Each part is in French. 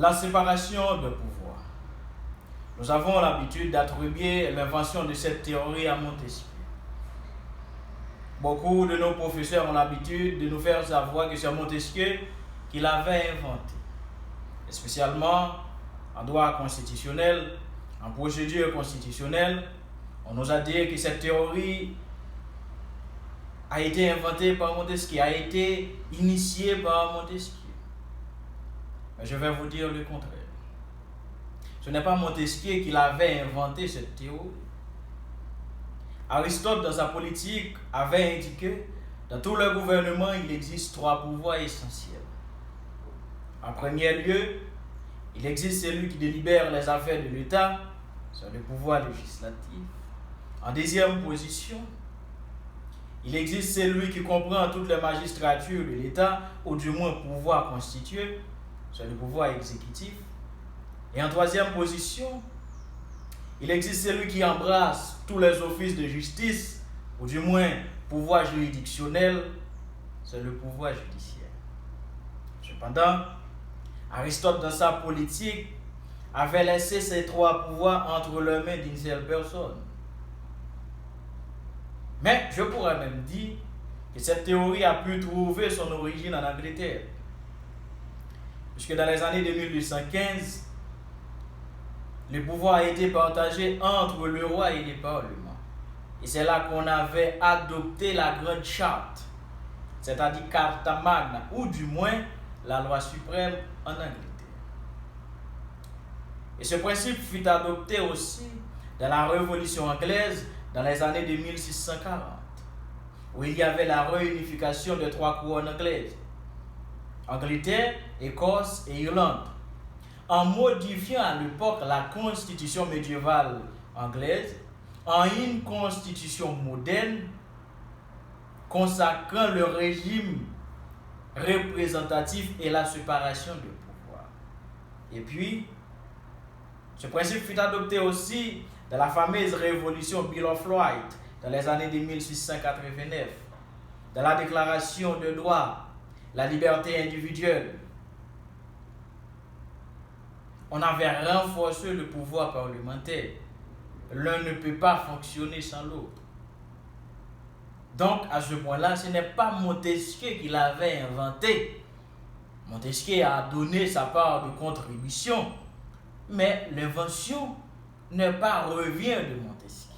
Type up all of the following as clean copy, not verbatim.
La séparation de pouvoir. Nous avons l'habitude d'attribuer l'invention de cette théorie à Montesquieu. Beaucoup de nos professeurs ont l'habitude de nous faire savoir que c'est Montesquieu qui l'avait inventé. Et spécialement en droit constitutionnel, en procédure constitutionnelle, on nous a dit que cette théorie a été inventée par Montesquieu, a été initiée par Montesquieu. Mais je vais vous dire le contraire. Ce n'est pas Montesquieu qui l'avait inventé cette théorie. Aristote, dans sa politique, avait indiqué que dans tout le gouvernement, il existe trois pouvoirs essentiels. En premier lieu, il existe celui qui délibère les affaires de l'État, c'est le pouvoir législatif. En deuxième position, il existe celui qui comprend toutes les magistratures de l'État, ou du moins pouvoir constitué, c'est le pouvoir exécutif. Et en troisième position, il existe celui qui embrasse tous les offices de justice, ou du moins pouvoir juridictionnel, c'est le pouvoir judiciaire. Cependant, Aristote, dans sa politique, avait laissé ces trois pouvoirs entre les mains d'une seule personne. Mais je pourrais même dire que cette théorie a pu trouver son origine en Angleterre. Puisque dans les années de 1815, le pouvoir a été partagé entre le roi et le parlement. Et c'est là qu'on avait adopté la Grande Charte, c'est-à-dire Carta Magna, ou du moins la loi suprême en Angleterre. Et ce principe fut adopté aussi dans la Révolution anglaise dans les années de 1640, où il y avait la réunification de trois couronnes anglaises, Angleterre, Écosse et Irlande, en modifiant à l'époque la constitution médiévale anglaise en une constitution moderne consacrant le régime représentatif et la séparation de pouvoir. Et puis, ce principe fut adopté aussi dans la fameuse révolution Bill of Rights dans les années de 1689, dans la déclaration de droit, la liberté individuelle. On avait renforcé le pouvoir parlementaire. L'un ne peut pas fonctionner sans l'autre. Donc, à ce point-là, ce n'est pas Montesquieu qui l'avait inventé. Montesquieu a donné sa part de contribution, mais l'invention n'est pas revient de Montesquieu.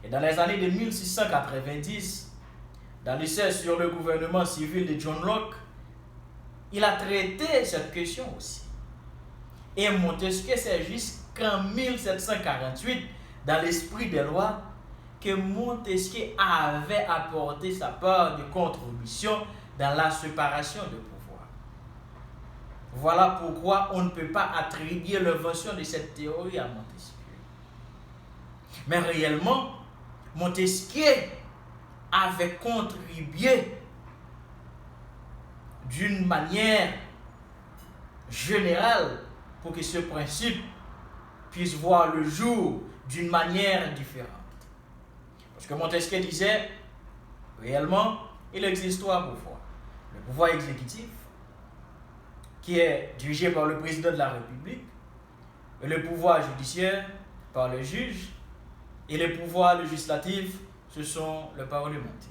Et dans les années de 1690, dans l'essai sur le gouvernement civil de John Locke, il a traité cette question aussi. Et Montesquieu, c'est jusqu'en 1748, dans l'esprit des lois, que Montesquieu avait apporté sa part de contribution dans la séparation de pouvoir. Voilà pourquoi on ne peut pas attribuer l'invention de cette théorie à Montesquieu. Mais réellement, Montesquieu avait contribué d'une manière générale pour que ce principe puisse voir le jour d'une manière différente. Parce que Montesquieu disait, réellement, il existe trois pouvoirs. Le pouvoir exécutif, qui est dirigé par le président de la République, et le pouvoir judiciaire par le juge, et le pouvoir législatif, ce sont les parlementaires.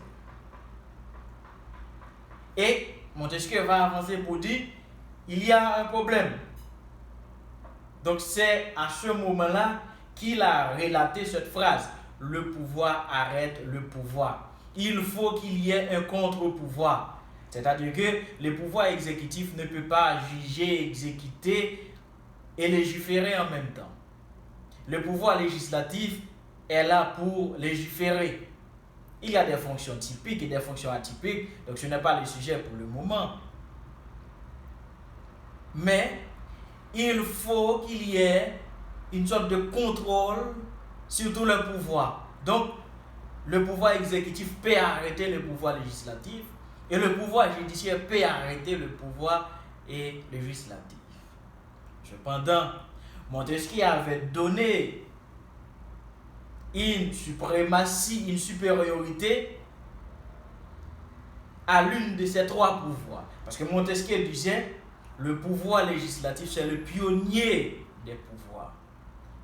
Et Montesquieu va avancer pour dire, il y a un problème. Donc c'est à ce moment-là qu'il a relaté cette phrase. Le pouvoir arrête le pouvoir. Il faut qu'il y ait un contre-pouvoir. C'est-à-dire que le pouvoir exécutif ne peut pas juger, exécuter et légiférer en même temps. Le pouvoir législatif est là pour légiférer. Il y a des fonctions typiques et des fonctions atypiques, donc ce n'est pas le sujet pour le moment. Mais il faut qu'il y ait une sorte de contrôle sur tout le pouvoir. Donc, le pouvoir exécutif peut arrêter le pouvoir législatif et le pouvoir judiciaire peut arrêter le pouvoir législatif. Cependant, Montesquieu avait donné une suprématie, une supériorité à l'une de ces trois pouvoirs. Parce que Montesquieu disait, le pouvoir législatif, c'est le pionnier des pouvoirs.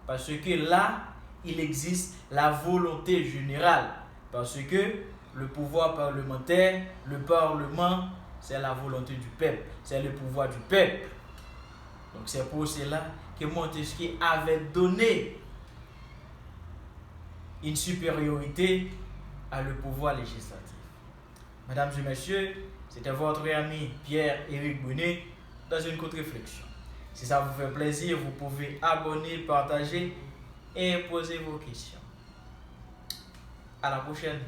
Parce que là, il existe la volonté générale. Parce que le pouvoir parlementaire, le Parlement, c'est la volonté du peuple. C'est le pouvoir du peuple. Donc c'est pour cela que Montesquieu avait donné une supériorité à le pouvoir législatif. Mesdames et messieurs, c'était votre ami Pierre-Éric Bonnet dans une courte réflexion. Si ça vous fait plaisir, vous pouvez abonner, partager et poser vos questions. À la prochaine.